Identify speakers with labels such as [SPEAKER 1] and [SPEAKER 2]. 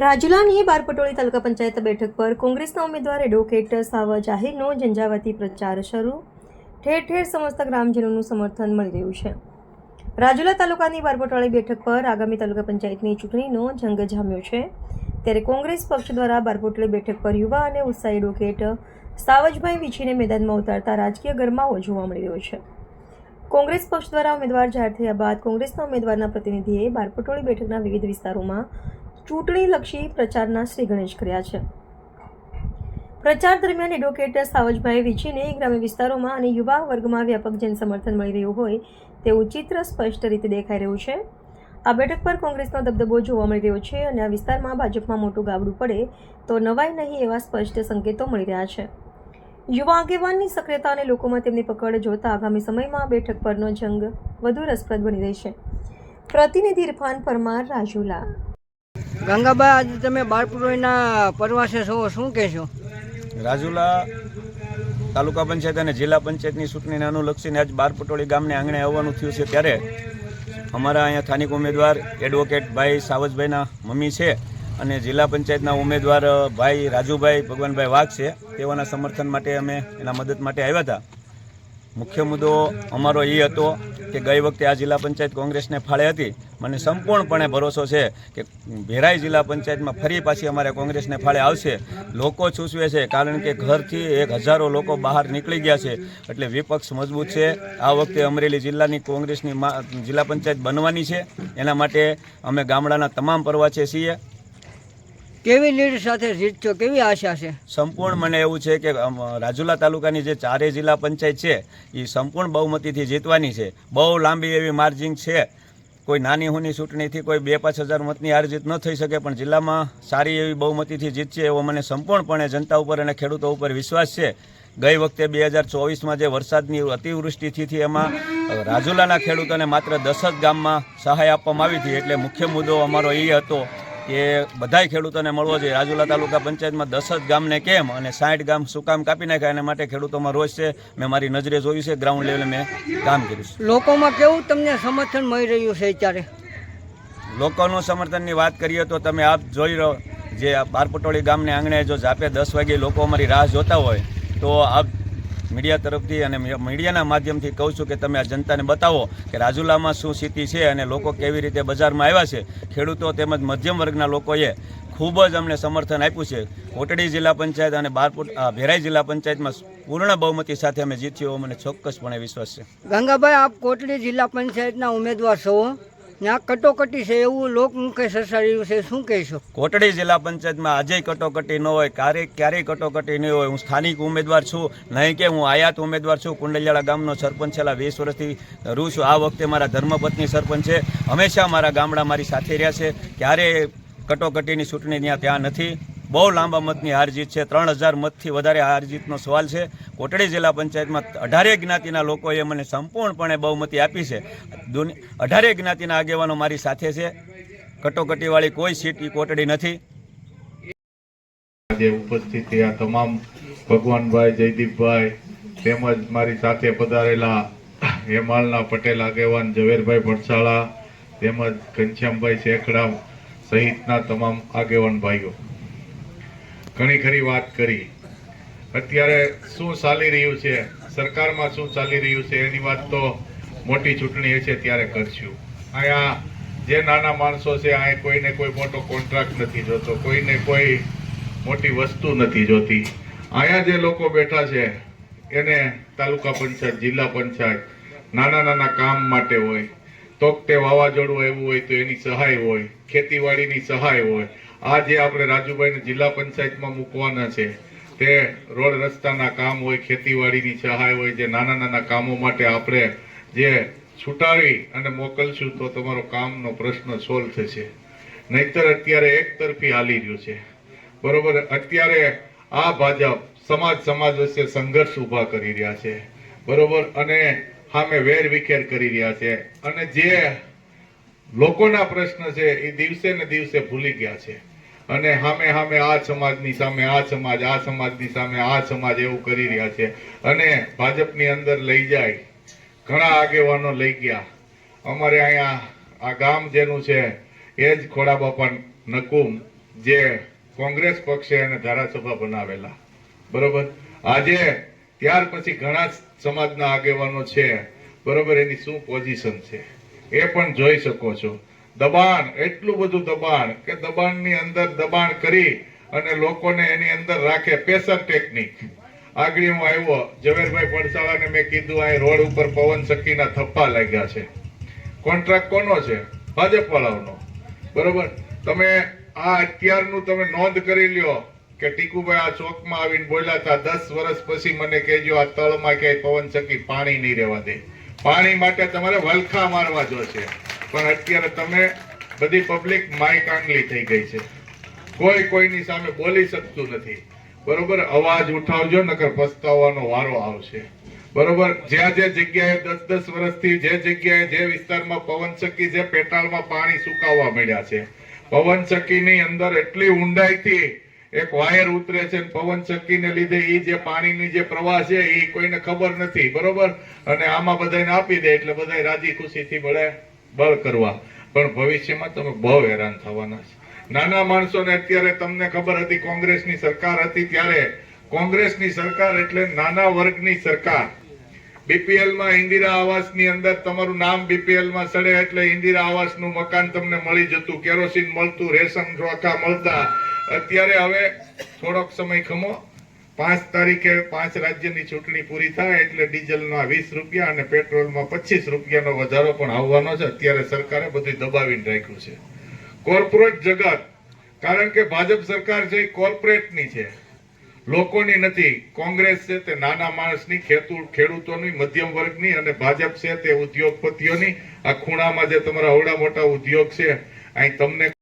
[SPEAKER 1] રાજુલાની બારપટોળી તાલુકા પંચાયત બેઠક પર કોંગ્રેસના ઉમેદવાર એડવોકેટ સાવા જાહેરનો ઝંઝાવાતી પ્રચાર શરૂ. ઠેર ઠેર સમસ્ત ગ્રામજનોનું સમર્થન મળી રહ્યું છે. રાજુલા તાલુકાની બારપટોળી બેઠક પર આગામી તાલુકા પંચાયતની ચૂંટણીનો જંગ જામ્યો છે. ત્યારે કોંગ્રેસ પક્ષ દ્વારા બારપટોળી બેઠક પર યુવા અને ઉત્સાહી એડવોકેટ સાવજભાઈ વિછીને મેદાનમાં ઉતારતા રાજકીય ગરમાવો જોવા મળી રહ્યો છે. કોંગ્રેસ પક્ષ દ્વારા ઉમેદવાર જાહેર થયા બાદ કોંગ્રેસના ઉમેદવારના પ્રતિનિધિએ બારપટોળી બેઠકના વિવિધ વિસ્તારોમાં ચૂંટણીલક્ષી પ્રચારના શ્રી ગણેશ કર્યા છે. પ્રચાર દરમિયાન એડવોકેટ સાવજભાઈ વિછીને ગ્રામ્ય વિસ્તારોમાં અને યુવા વર્ગમાં વ્યાપક જન સમર્થન મળી રહ્યું હોય તેવું ચિત્ર સ્પષ્ટ રીતે દેખાઈ રહ્યું છે. આ બેઠક પર કોંગ્રેસનો દબદબો જોવા મળી રહ્યો છે અને આ વિસ્તારમાં ભાજપમાં મોટું ગાબડું પડે તો નવાઈ નહીં એવા સ્પષ્ટ સંકેતો મળી રહ્યા છે. યુવા આગેવાનની સક્રિયતા અને લોકોમાં તેમની પકડ જોતા આગામી સમયમાં બેઠક પરનો જંગ વધુ રસપ્રદ બની રહેશે. પ્રતિનિધિ ઇરફાન પરમાર, રાજુલા.
[SPEAKER 2] ગંગાભાઈ, આજે તમે બારપટોળીના પ્રવાસે છો, શું કહેશો?
[SPEAKER 3] રાજુલા તાલુકા પંચાયત અને જિલ્લા પંચાયતની ચૂંટણીને અનુલક્ષીને આજ બારપટોળી ગામને આંગણે આવવાનું થયું છે. ત્યારે અમારા અહીંયા સ્થાનિક ઉમેદવાર એડવોકેટ ભાઈ સાવજભાઈના મમ્મી છે અને જિલ્લા પંચાયતના ઉમેદવાર ભાઈ રાજુભાઈ ભગવાનભાઈ વાઘ છે. તેઓના સમર્થન માટે અમે એના મદદ માટે આવ્યા હતા. મુખ્ય મુદ્દો અમારો એ હતો કે ગઈ વખતે આ જિલ્લા પંચાયત કોંગ્રેસને ફાળે હતી. મને સંપૂર્ણપણે ભરોસો છે કે ભેરાઈ જિલ્લા પંચાયતમાં ફરી પાછી અમારે કોંગ્રેસને ફાળે આવશે. લોકો સૂચવે છે કારણ કે ઘરથી 1000 લોકો બહાર નીકળી ગયા છે, એટલે વિપક્ષ મજબૂત છે. આ વખતે અમરેલી જિલ્લાની કોંગ્રેસની જિલ્લા પંચાયત બનવાની છે. એના માટે અમે ગામડાના તમામ પ્રવાસે છીએ.
[SPEAKER 2] કેવી લીડ સાથે જીતશો, કેવી આશા છે?
[SPEAKER 3] સંપૂર્ણ મને એવું છે કે રાજુલા તાલુકાની જે 4 જિલ્લા પંચાયત છે એ સંપૂર્ણ બહુમતીથી જીતવાની છે. બહુ લાંબી એવી માર્જિંગ છે. કોઈ નાની હુની ચૂંટણીથી કોઈ 2-5 હજાર મતની હાર જીત ન થઈ શકે, પણ જિલ્લામાં સારી એવી બહુમતીથી જીતશે એવો મને સંપૂર્ણપણે જનતા ઉપર અને ખેડૂતો ઉપર વિશ્વાસ છે. ગઈ વખતે 2024માં જે વરસાદની અતિવૃષ્ટિથી હતી એમાં રાજુલાના ખેડૂતોને માત્ર 10 જ ગામમાં સહાય આપવામાં આવી હતી. એટલે મુખ્ય મુદ્દો અમારો એ હતો કે બધાય ખેડૂતોને મળવો જોઈએ. રાજુલા તાલુકા પંચાયતમાં 10 જ ગામને કેમ અને 60 ગામ શું કામ કાપી નાખ્યા, એના માટે ખેડૂતોમાં રોષ છે. મેં મારી નજરે જોયું છે, ગ્રાઉન્ડ લેવલે મેં કામ કર્યું છે.
[SPEAKER 2] લોકોમાં કેવું તમને સમર્થન મળી રહ્યું છે? અત્યારે
[SPEAKER 3] લોકોનું સમર્થનની વાત કરીએ તો તમે આપ જોઈ રહ્યો, જે બારપટોળી ગામને આંગણે જો જાપે 10 વાગે લોકો અમારી રાહ જોતા હોય તો આપ મીડિયા તરફથી અને મીડિયાના માધ્યમથી કહું છું કે તમે આ જનતાને બતાવો કે રાજુલામાં શું સ્થિતિ છે અને લોકો કેવી રીતે બજારમાં આવ્યા છે. ખેડૂતો તેમજ મધ્યમ વર્ગના લોકોએ ખૂબ જ અમને સમર્થન આપ્યું છે. કોટડી જિલ્લા પંચાયત અને ભેરાઈ જિલ્લા પંચાયતમાં પૂર્ણ બહુમતી સાથે અમે જીત્યું એવો મને ચોક્કસપણે વિશ્વાસ છે.
[SPEAKER 2] ગંગાભાઈ, આપ કોટડી જિલ્લા પંચાયતના ઉમેદવાર છો. ત્યાં કટોકટી છે એવું લોકમુખે સરસાર્યું છે, શું કહેશો?
[SPEAKER 3] કોટડી જિલ્લા પંચાયતમાં આજે કટોકટી ન હોય, ક્યારેય કટોકટી નહીં હોય. હું સ્થાનિક ઉમેદવાર છું, નહીં કે હું આયાત ઉમેદવાર છું. કુંડલિયાળા ગામનો સરપંચ છેલ્લા 20 વર્ષથી રહું છું. આ વખતે મારા ધર્મપત્ની સરપંચ છે. હંમેશા મારા ગામડા મારી સાથે રહ્યા છે. ક્યારેય કટોકટીની ચૂંટણી ત્યાં નથી. બહુ લાંબા મતની હાર જીત છે. 3000 મતથી વધારે હાર જીતનો સવાલ છે. કોટડી જિલ્લા પંચાયતમાં 18 જ્ઞાતિના લોકોએ મને સંપૂર્ણપણે બહુમતી આપી છે. 18 જ્ઞાતિના આગેવાનો મારી સાથે છે. કટોકટીવાળી કોઈ સીટ કોટડી નથી.
[SPEAKER 4] આજે ઉપસ્થિત થયા તમામ ભગવાનભાઈ, જયદીપભાઈ તેમજ મારી સાથે પધારેલા હેમાળના પટેલ આગેવાન ઝવેરભાઈ ભટસાળા તેમજ ઘનશ્યામભાઈ શેખડા સહિતના તમામ આગેવાન ભાઈઓ, ઘણી ખરી વાત કરી. અત્યારે શું ચાલી રહ્યું છે, સરકારમાં શું ચાલી રહ્યું છે એની વાત તો મોટી ચૂંટણી છે ત્યારે કરશું. અહીંયા જે નાના માણસો છે, અહીંયા કોઈને કોઈ મોટો કોન્ટ્રાક્ટ નથી જોતો, કોઈને કોઈ મોટી વસ્તુ નથી જોતી. અહીંયા જે લોકો બેઠા છે એને તાલુકા પંચાયત, જિલ્લા પંચાયત નાના નાના કામ માટે હોય, તો તે વાવાઝોડું આવ્યું હોય તો એની સહાય હોય, ખેતીવાડીની સહાય હોય. આ જે આપણે રાજુભાઈને જિલ્લા પંચાયતમાં મૂકવાના છે તે રોડ રસ્તાના કામ હોય, ખેતીવાડીની સહાય હોય. જે નાના નાના કામો માટે આપણે જે છૂટાવી અને મોકલશું તો તમારો કામનો પ્રશ્ન સોલ્વ થશે. નહીતર અત્યારે એક તરફી હાલી રહ્યું છે, બરોબર. અત્યારે આ ભાજપ સમાજ વચ્ચે સંઘર્ષ ઉભા કરી રહ્યા છે, બરોબર, અને સામે વેર વિખેર કરી રહ્યા છે. અને જે લોકોના પ્રશ્ન છે એ દિવસે ને દિવસે ભૂલી ગયા છે. અને સામે આ સમાજની સામે આ સમાજ, આ સમાજની સામે આ સમાજ એવું કરી રહ્યા છે. અને ભાજપની અંદર લઈ જાય, ઘણા આગેવાનો લઈ ગયા. અમારે અહીંયા આ ગામ જેનું છે એ જ ખોડા બાપા નકુમ જે કોંગ્રેસ પક્ષે એને ધારાસભા બનાવેલા, બરોબર. આજે ત્યાર પછી ઘણા સમાજના આગેવાનો છે, બરોબર, એની શું પોઝિશન છે એ પણ જોઈ શકો છો. દબાણ, એટલું બધું દબાણ કે દબાણની અંદર દબાણ કરી અને લોકોને એની અંદર રાખે. Pacer technique. આગળ હું આવ્યો ઝવેરભાઈ પડસાળાને મેં કીધું આ રોડ ઉપર પવન ચક્કીના થપ્પા લાગ્યા છે. કોન્ટ્રાક્ટ કોનો છે? ભાજપ વાળાનો, બરોબર. તમે આ અત્યારનું તમે નોંધ કરી લ્યો કે ટીકુભાઈ આ ચોકમાં આવીને બોલ્યા હતા 10 વર્ષ પછી મને કહેજો આ તળમાં ક્યાંય પવન ચક્કી પાણી નહીં રહેવા દે. પાણી માટે તમારે વલખા મારવા જોશે. પણ અત્યારે તમે બધી પબ્લિક માઈક આંગલી થઈ ગઈ છે. કોઈ કોઈની સામે બોલી શકતું નથી, બરોબર. અવાજ ઉઠાવજો નકર પસ્તાવાનો વારો આવશે, બરોબર. જ્યાં જે જગ્યાએ 10-10 વર્ષથી જે જગ્યાએ જે વિસ્તારમાં પવન ચક્કી છે પેટાળમાં પાણી સુકાવા મળ્યા છે. પવન ચક્કીની અંદર એટલી ઊંડાઈથી એક વાયર ઉતરે છે, પવન ચક્કીને લીધે એ જે પાણીની જે પ્રવાહ છે એ કોઈને ખબર નથી, બરોબર. અને આમાં બધાને આપી દે એટલે બધા રાજી ખુશીથી બળ કરવા. પણ ભવિષ્યમાં તમે બહુ હેરાન થવાના છે. નાના માણસોને અત્યારે તમને ખબર હતી કોંગ્રેસની સરકાર હતી ત્યારે કોંગ્રેસની સરકાર એટલે નાના વર્ગની સરકાર. બીપીએલ માં ઇન્દિરા આવાસની અંદર તમારું નામ બીપીએલ માં સડે એટલે ઇન્દિરા આવાસનું મકાન તમને મળી જતું, કેરોસીન મળતું, રેશન ચોખા મળતા. અત્યારે હવે થોડોક સમય ખમો, 5 તારીખે 5 રાજ્યની ચૂંટણી પૂરી થાય એટલે ડીઝલના 20 રૂપિયા અને પેટ્રોલમાં 25 રૂપિયાનો વધારો પણ આવવાનો છે. અત્યારે સરકારે બધું દબાવીને રાખ્યું છે. કોર્પોરેટ જગત, કારણ કે ભાજપ સરકાર છે એ કોર્પોરેટની છે, લોકોની નથી. કોંગ્રેસ છે તે નાના માણસની, ખેડૂતોની, મધ્યમ વર્ગની, અને ભાજપ છે તે ઉદ્યોગપતિઓની. આ ખૂણામાં જે તમારા અવડા મોટા ઉદ્યોગ છે અહીં તમને